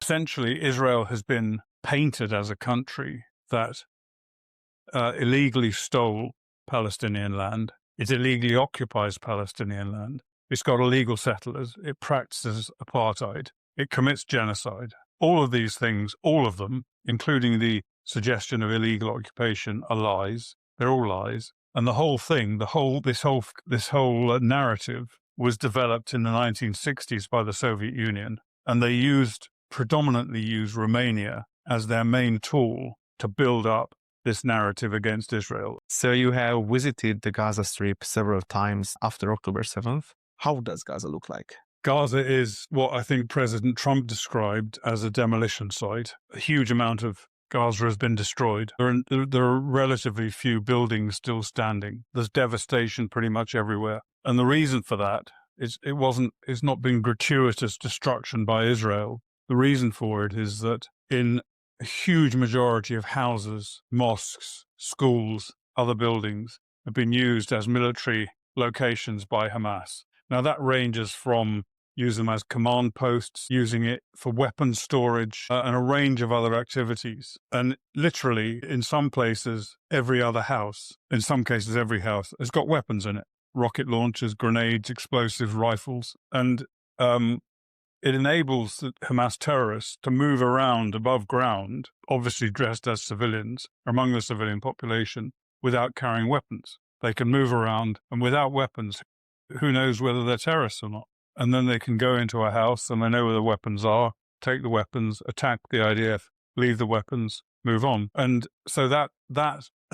Essentially, Israel has been painted as a country that illegally stole Palestinian land. It illegally occupies Palestinian land. It's got illegal settlers. It practices apartheid. It commits genocide. All of these things, all of them, including the suggestion of illegal occupation, are lies. They're all lies. And the whole thing, this whole narrative was developed in the 1960s by the Soviet Union, and they predominantly used Romania as their main tool to build up this narrative against Israel. So you have visited the Gaza Strip several times after October 7th. How does Gaza look like? Gaza is what I think President Trump described as a demolition site. A huge amount of Gaza has been destroyed. There are relatively few buildings still standing. There's devastation pretty much everywhere. And the reason for that is it's not been gratuitous destruction by Israel. The reason for it is that in a huge majority of houses, mosques, schools, other buildings have been used as military locations by Hamas. Now that ranges from using them as command posts, using it for weapons storage, and a range of other activities. And literally, in some places, every other house, in some cases every house, has got weapons in it. Rocket launchers, grenades, explosives, rifles. And it enables the Hamas terrorists to move around above ground, obviously dressed as civilians, among the civilian population, without carrying weapons. They can move around, and without weapons, who knows whether they're terrorists or not. And then they can go into a house and they know where the weapons are, take the weapons, attack the IDF, leave the weapons, move on. And so that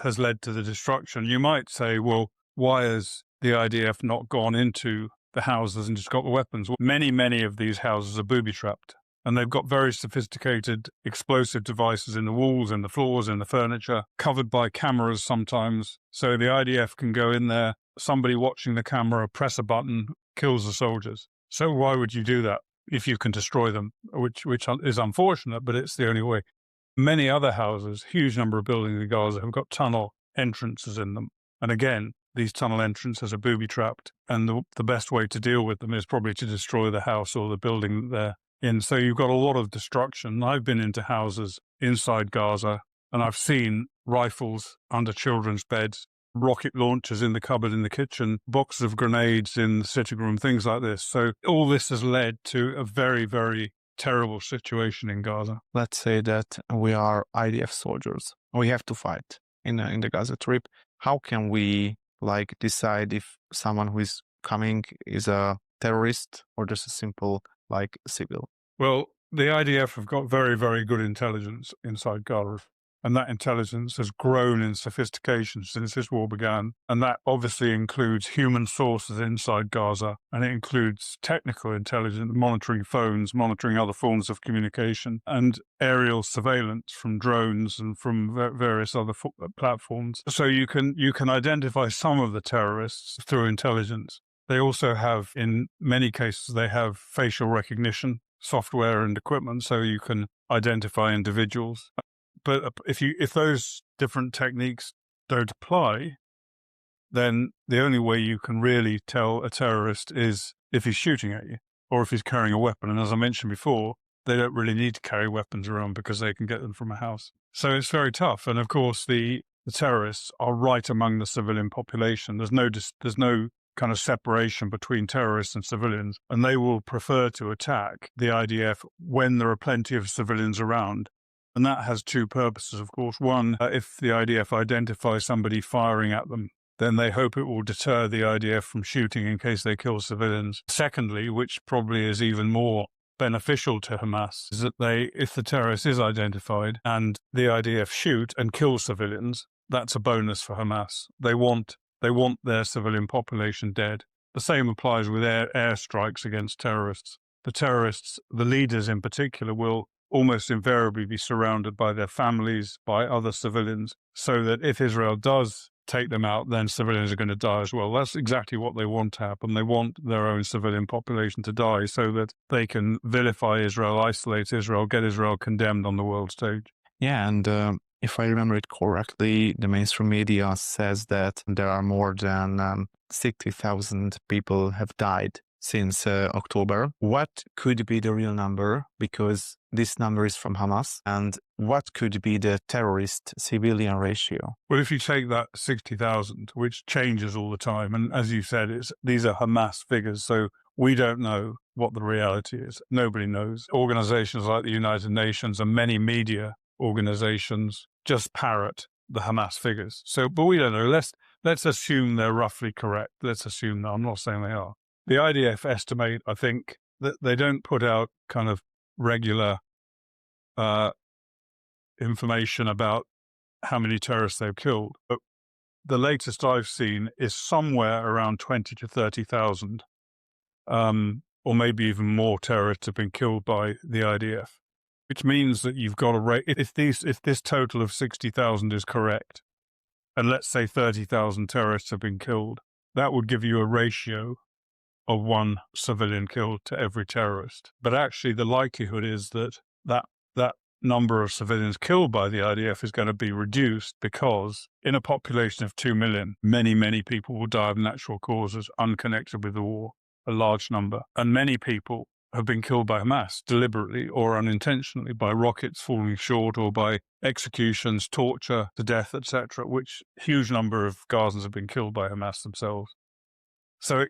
has led to the destruction. You might say, well, why has the IDF not gone into the houses and just got the weapons? Well, many of these houses are booby-trapped. And they've got very sophisticated explosive devices in the walls, in the floors, in the furniture, covered by cameras sometimes. So the IDF can go in there, somebody watching the camera, press a button, kills the soldiers. So why would you do that if you can destroy them, which is unfortunate, but it's the only way. Many other houses, huge number of buildings in Gaza, have got tunnel entrances in them. And again, these tunnel entrances are booby-trapped, and the best way to deal with them is probably to destroy the house or the building that they're in. So you've got a lot of destruction. I've been into houses inside Gaza, and I've seen rifles under children's beds, rocket launchers in the cupboard in the kitchen, boxes of grenades in the sitting room, things like this. So all this has led to a very, very terrible situation in Gaza. Let's say that we are IDF soldiers. We have to fight in the Gaza Strip. How can we decide if someone who is coming is a terrorist or just a simple civil? Well, the IDF have got very, very good intelligence inside Gaza. And that intelligence has grown in sophistication since this war began. And that obviously includes human sources inside Gaza. And it includes technical intelligence, monitoring phones, monitoring other forms of communication, and aerial surveillance from drones and from various other platforms. So you can identify some of the terrorists through intelligence. They also have, in many cases, they have facial recognition software and equipment, so you can identify individuals. But if those different techniques don't apply, then the only way you can really tell a terrorist is if he's shooting at you or if he's carrying a weapon. And as I mentioned before, they don't really need to carry weapons around because they can get them from a house. So it's very tough. And of course, the terrorists are right among the civilian population. There's no kind of separation between terrorists and civilians, and they will prefer to attack the IDF when there are plenty of civilians around. And that has two purposes, of course. One, if the IDF identifies somebody firing at them, then they hope it will deter the IDF from shooting in case they kill civilians. Secondly, which probably is even more beneficial to Hamas, is that if the terrorist is identified and the IDF shoot and kill civilians, that's a bonus for Hamas. They want their civilian population dead. The same applies with airstrikes against terrorists. The terrorists, the leaders in particular, will almost invariably be surrounded by their families, by other civilians, so that if Israel does take them out, then civilians are going to die as well. That's exactly what they want to happen. They want their own civilian population to die so that they can vilify Israel, isolate Israel, get Israel condemned on the world stage. Yeah, and if I remember it correctly, the mainstream media says that there are more than 60,000 people have died since October. What could be the real number? Because this number is from Hamas. And what could be the terrorist-civilian ratio? Well, if you take that 60,000, which changes all the time, and as you said, these are Hamas figures, so we don't know what the reality is. Nobody knows. Organizations like the United Nations and many media organizations just parrot the Hamas figures. So, but we don't know. Let's assume they're roughly correct. Let's assume that. I'm not saying they are. The IDF estimate, I think, that they don't put out kind of regular information about how many terrorists they've killed. But the latest I've seen is somewhere around 20 to 30,000, or maybe even more terrorists have been killed by the IDF, which means that you've got a rate. If this total of 60,000 is correct, and let's say 30,000 terrorists have been killed, that would give you a ratio of one civilian killed to every terrorist. But actually, the likelihood is that number of civilians killed by the IDF is going to be reduced, because in a population of 2 million, many, many people will die of natural causes unconnected with the war, a large number. And many people have been killed by Hamas deliberately or unintentionally, by rockets falling short or by executions, torture to death, etc., which huge number of Gazans have been killed by Hamas themselves. So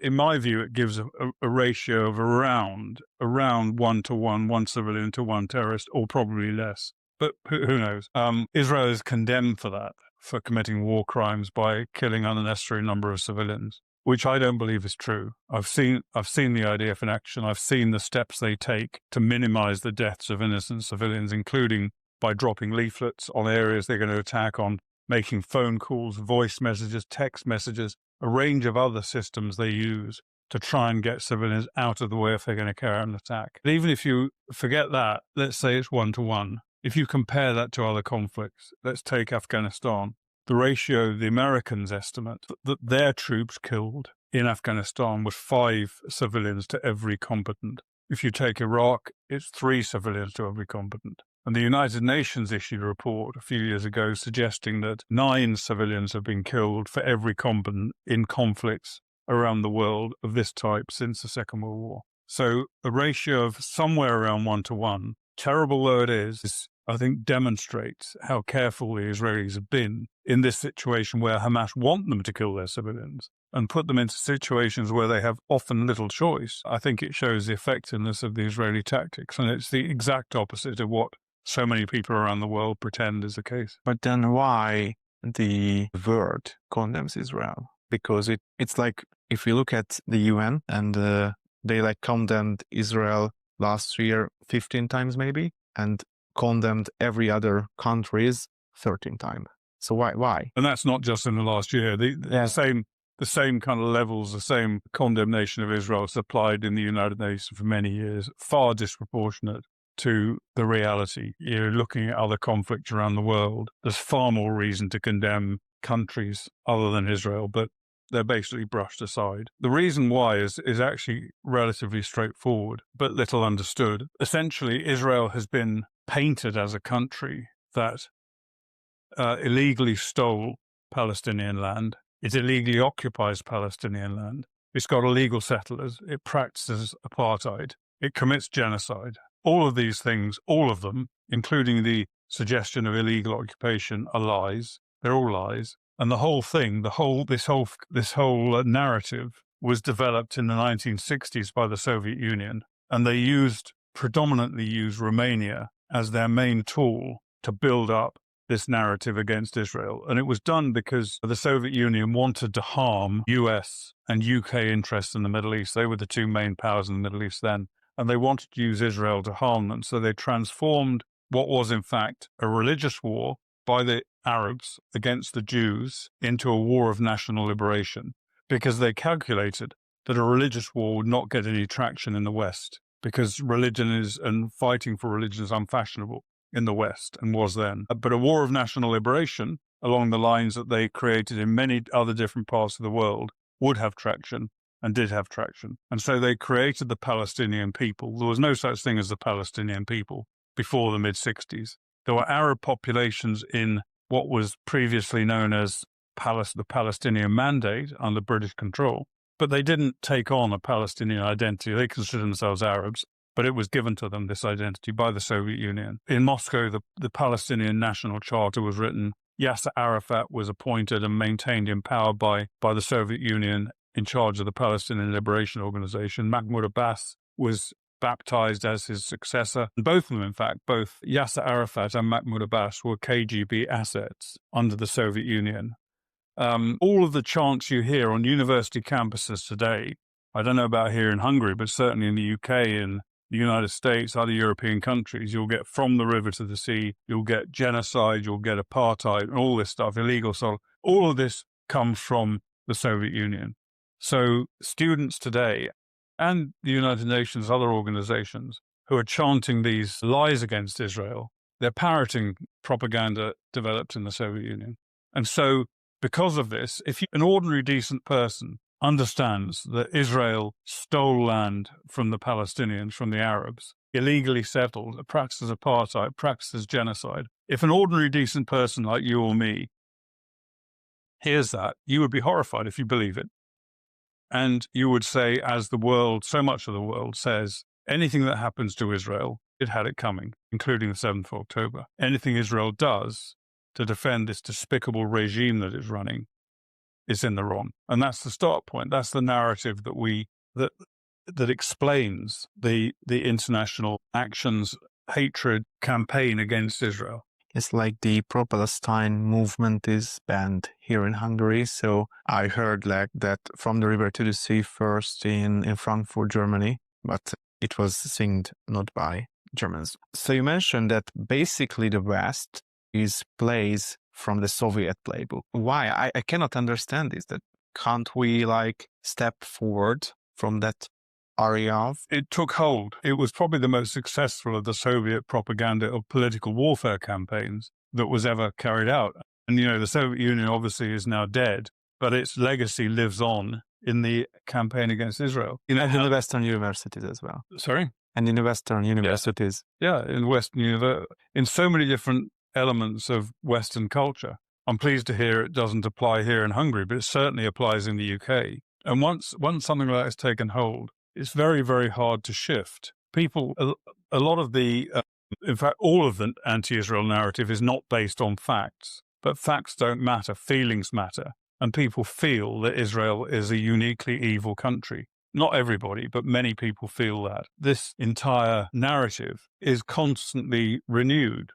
in my view, it gives a ratio of around 1-to-1, one civilian to one terrorist, or probably less. But who knows? Israel is condemned for that, for committing war crimes by killing an unnecessary number of civilians, which I don't believe is true. I've seen the IDF in action. I've seen the steps they take to minimize the deaths of innocent civilians, including by dropping leaflets on areas they're going to attack on, making phone calls, voice messages, text messages, a range of other systems they use to try and get civilians out of the way if they're going to carry out an attack. But even if you forget that, let's say it's 1-to-1. If you compare that to other conflicts, let's take Afghanistan. The ratio the Americans estimate that their troops killed in Afghanistan was 5 civilians to every combatant. If you take Iraq, it's 3 civilians to every combatant. And the United Nations issued a report a few years ago suggesting that 9 civilians have been killed for every combatant in conflicts around the world of this type since the Second World War. So a ratio of somewhere around 1-to-1, terrible though it is, I think demonstrates how careful the Israelis have been in this situation where Hamas want them to kill their civilians and put them into situations where they have often little choice. I think it shows the effectiveness of the Israeli tactics, and it's the exact opposite of what so many people around the world pretend is the case. But then why the world condemns Israel? Because it's like, if you look at the UN, and they condemned Israel last year 15 times maybe, and condemned every other countries 13 times. So why? And that's not just in the last year. The same kind of levels, the same condemnation of Israel is applied in the United Nations for many years, far disproportionate to the reality. You're looking at other conflicts around the world. There's far more reason to condemn countries other than Israel, but they're basically brushed aside. The reason why is actually relatively straightforward, but little understood. Essentially, Israel has been painted as a country that illegally stole Palestinian land. It illegally occupies Palestinian land. It's got illegal settlers. It practices apartheid. It commits genocide. All of these things, all of them, including the suggestion of illegal occupation, are lies. They're all lies. And the whole thing, this whole narrative was developed in the 1960s by the Soviet Union, and they predominantly used Romania as their main tool to build up this narrative against Israel. And it was done because the Soviet Union wanted to harm US and UK interests in the Middle East. They were the 2 main powers in the Middle East then. And they wanted to use Israel to harm them. So they transformed what was, in fact, a religious war by the Arabs against the Jews into a war of national liberation, because they calculated that a religious war would not get any traction in the West, because and fighting for religion is unfashionable in the West, and was then. But a war of national liberation, along the lines that they created in many other different parts of the world, would have traction, and did have traction. And so they created the Palestinian people. There was no such thing as the Palestinian people before the mid-60s. There were Arab populations in what was previously known as the Palestinian Mandate under British control. but they didn't take on a Palestinian identity. They considered themselves Arabs, but it was given to them, this identity, by the Soviet Union. In Moscow, the Palestinian National Charter was written. Yasser Arafat was appointed and maintained in power by the Soviet Union in charge of the Palestinian Liberation Organization. Mahmoud Abbas was baptized as his successor. Both of them, in fact, both Yasser Arafat and Mahmoud Abbas were KGB assets under the Soviet Union. All of the chants you hear on university campuses today, I don't know about here in Hungary, but certainly in the UK and the United States, other European countries, you'll get from the river to the sea, you'll get genocide, you'll get apartheid, and all this stuff, illegal. So all of this comes from the Soviet Union. So students today and the United Nations, other organizations who are chanting these lies against Israel, they're parroting propaganda developed in the Soviet Union. And so because of this, if an ordinary decent person understands that Israel stole land from the Palestinians, from the Arabs, illegally settled, practices apartheid, practices genocide, if an ordinary decent person like you or me hears that, you would be horrified if you believe it. And you would say, as the world, so much of the world says, anything that happens to Israel, it had it coming, including the 7th of October. Anything Israel does to defend this despicable regime that is running is in the wrong. And that's the start point. That's the narrative that explains the international actions, hatred campaign against Israel. It's like the pro-Palestine movement is banned here in Hungary. So I heard like that from the river to the sea first in Frankfurt, Germany, but it was sung not by Germans. So you mentioned that basically the West is plays from the Soviet playbook. Why? I cannot understand this. That can't we like step forward from that area? It took hold. It was probably the most successful of the Soviet propaganda of political warfare campaigns that was ever carried out. And, the Soviet Union obviously is now dead, but its legacy lives on in the campaign against Israel. And in the Western universities as well. Sorry? And in the Western universities. Yeah, in Western universities. In so many different elements of Western culture. I'm pleased to hear it doesn't apply here in Hungary, but it certainly applies in the UK. And once something like that has taken hold, it's very, very hard to shift. People, a lot of the, in fact, all of the anti-Israel narrative is not based on facts, but facts don't matter, feelings matter. And people feel that Israel is a uniquely evil country. Not everybody, but many people feel that. This entire narrative is constantly renewed.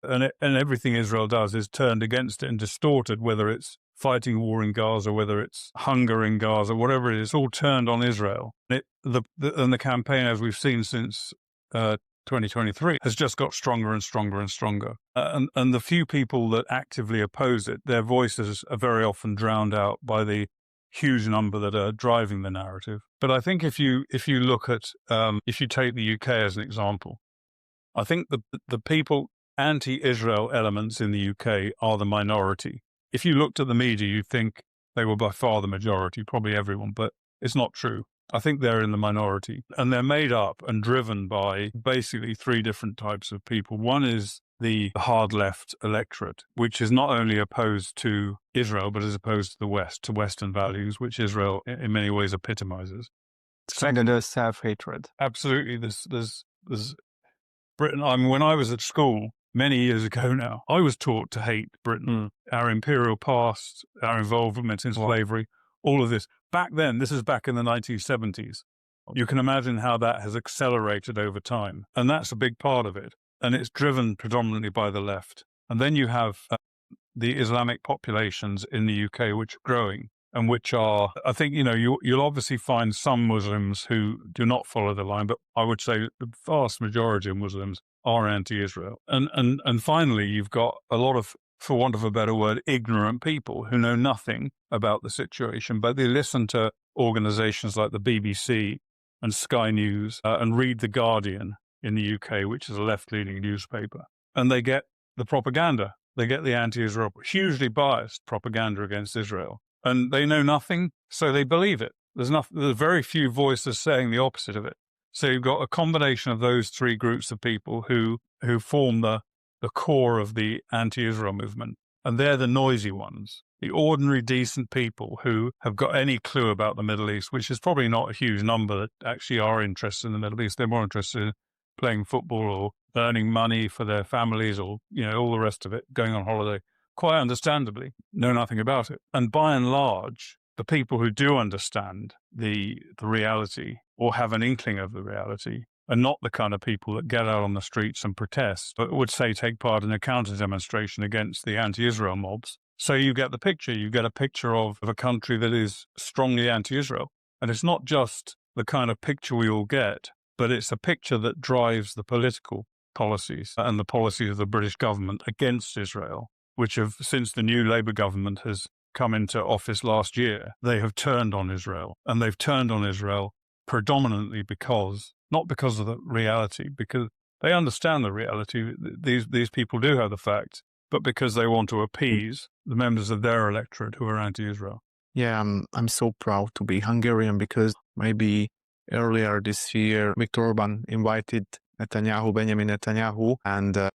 And everything Israel does is turned against it and distorted, whether it's fighting war in Gaza, whether it's hunger in Gaza, whatever it is, all turned on Israel. And the campaign, as we've seen since 2023, has just got stronger and stronger and stronger. And the few people that actively oppose it, their voices are very often drowned out by the huge number that are driving the narrative. But I think if you look at, if you take the UK as an example, I think the people, anti-Israel elements in the UK are the minority. If you looked at the media, you'd think they were by far the majority, probably everyone, but it's not true. I think they're in the minority, and they're made up and driven by basically three different types of people. One is the hard left electorate, which is not only opposed to Israel, but is opposed to the West, to Western values, which Israel in many ways epitomizes. Second, there's self-hatred. Absolutely. There's Britain. I mean, when I was at school, many years ago now, I was taught to hate Britain, our imperial past, our involvement in slavery, all of this. Back then, this is back in the 1970s. You can imagine how that has accelerated over time. And that's a big part of it. And it's driven predominantly by the left. And then you have the Islamic populations in the UK, which are growing and which are, I think, you'll obviously find some Muslims who do not follow the line, but I would say the vast majority of Muslims are anti-Israel. And finally, you've got a lot of, for want of a better word, ignorant people who know nothing about the situation, but they listen to organizations like the BBC and Sky News and read The Guardian in the UK, which is a left-leaning newspaper. And they get the propaganda. They get the anti-Israel, hugely biased propaganda against Israel. And they know nothing, so they believe it. There's very few voices saying the opposite of it. So you've got a combination of those three groups of people who form the core of the anti-Israel movement. And they're the noisy ones. the ordinary, decent people who have got any clue about the Middle East, which is probably not a huge number that actually are interested in the Middle East. They're more interested in playing football or earning money for their families or, all the rest of it, going on holiday, quite understandably, know nothing about it. And by and large, the people who do understand the reality or have an inkling of the reality are not the kind of people that get out on the streets and protest, but would say take part in a counter demonstration against the anti-Israel mobs. So you get the picture. You get a picture of a country that is strongly anti-Israel. And it's not just the kind of picture we all get, but it's a picture that drives the political policies and the policies of the British government against Israel, which have, since the new Labour government has come into office last year, they have turned on Israel. And they've turned on Israel predominantly not because of the reality, because they understand the reality. These people do have the facts, but because they want to appease the members of their electorate who are anti-Israel. Yeah, I'm so proud to be Hungarian because maybe earlier this year, Viktor Orban invited Benjamin Netanyahu, and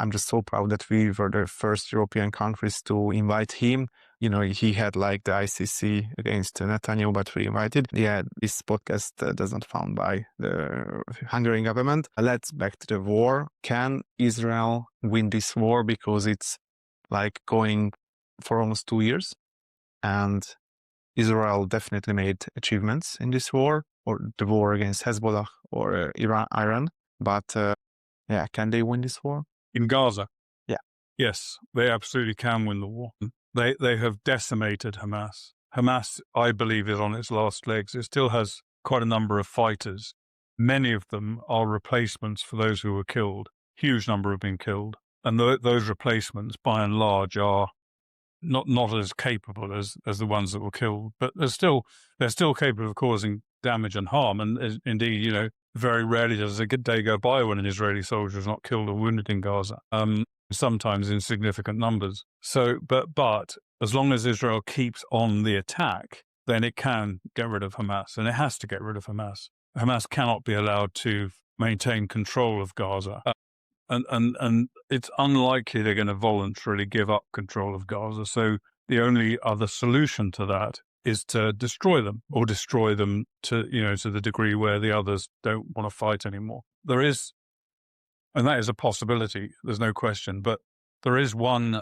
I'm just so proud that we were the first European countries to invite him. He had like the ICC against Netanyahu, but we invited. Yeah, this podcast does not found by the Hungarian government. Let's back to the war. Can Israel win this war? Because it's like going for almost 2 years. And Israel definitely made achievements in this war, or the war against Hezbollah or Iran. But can they win this war? In Gaza? Yeah. Yes, they absolutely can win the war. They have decimated Hamas. Hamas, I believe, is on its last legs. It still has quite a number of fighters. Many of them are replacements for those who were killed. Huge number have been killed. And those replacements, by and large, are not as capable as the ones that were killed, but they're still capable of causing damage and harm. And indeed, very rarely does a good day go by when an Israeli soldier is not killed or wounded in Gaza. Sometimes in significant numbers. So, but as long as Israel keeps on the attack, then it can get rid of Hamas, and it has to get rid of Hamas. Hamas cannot be allowed to maintain control of Gaza. And it's unlikely they're going to voluntarily give up control of Gaza. So the only other solution to that is to destroy them, or destroy them to the degree where the others don't want to fight anymore. There is, and that is a possibility, there's no question, but there is one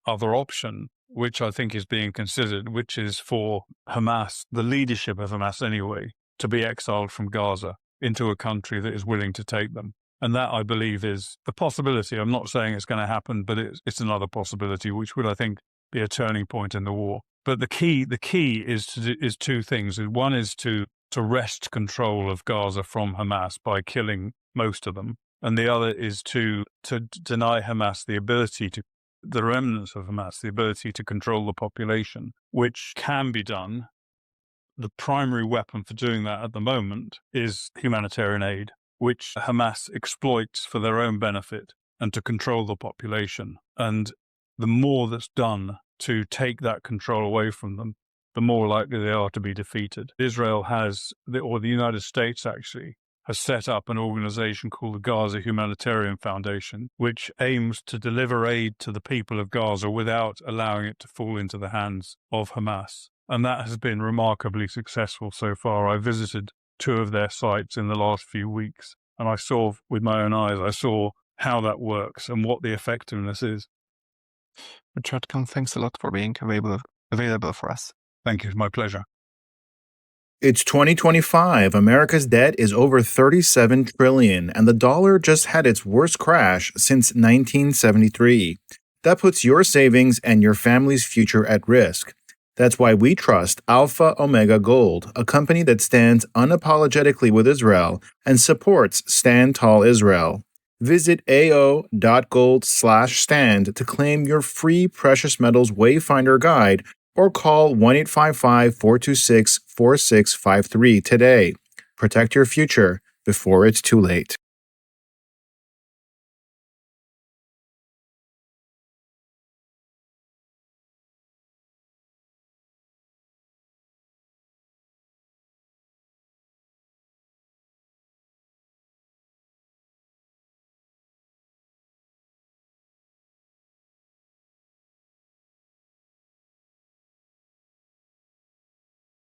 other option, which I think is being considered, which is for Hamas, the leadership of Hamas anyway, to be exiled from Gaza into a country that is willing to take them. And that, I believe, is a possibility. I'm not saying it's going to happen, but it's another possibility, which would, I think, be a turning point in the war. But the key is two things. One is to wrest control of Gaza from Hamas by killing most of them. And the other is to deny Hamas the remnants of Hamas, the ability to control the population, which can be done. The primary weapon for doing that at the moment is humanitarian aid, which Hamas exploits for their own benefit and to control the population. And the more that's done to take that control away from them, the more likely they are to be defeated. Israel or the United States actually, has set up an organization called the Gaza Humanitarian Foundation, which aims to deliver aid to the people of Gaza without allowing it to fall into the hands of Hamas. And that has been remarkably successful so far. I visited 2 of their sites in the last few weeks, and I saw with my own eyes, how that works and what the effectiveness is. Richard Kemp, thanks a lot for being available for us. Thank you. It's my pleasure. It's 2025. America's debt is over $37 trillion, and the dollar just had its worst crash since 1973. That puts your savings and your family's future at risk. That's why we trust Alpha Omega Gold, a company that stands unapologetically with Israel and supports Stand Tall Israel. Visit ao.gold/stand to claim your free precious metals wayfinder guide, or call 1-855-426-4653 today. Protect your future before it's too late.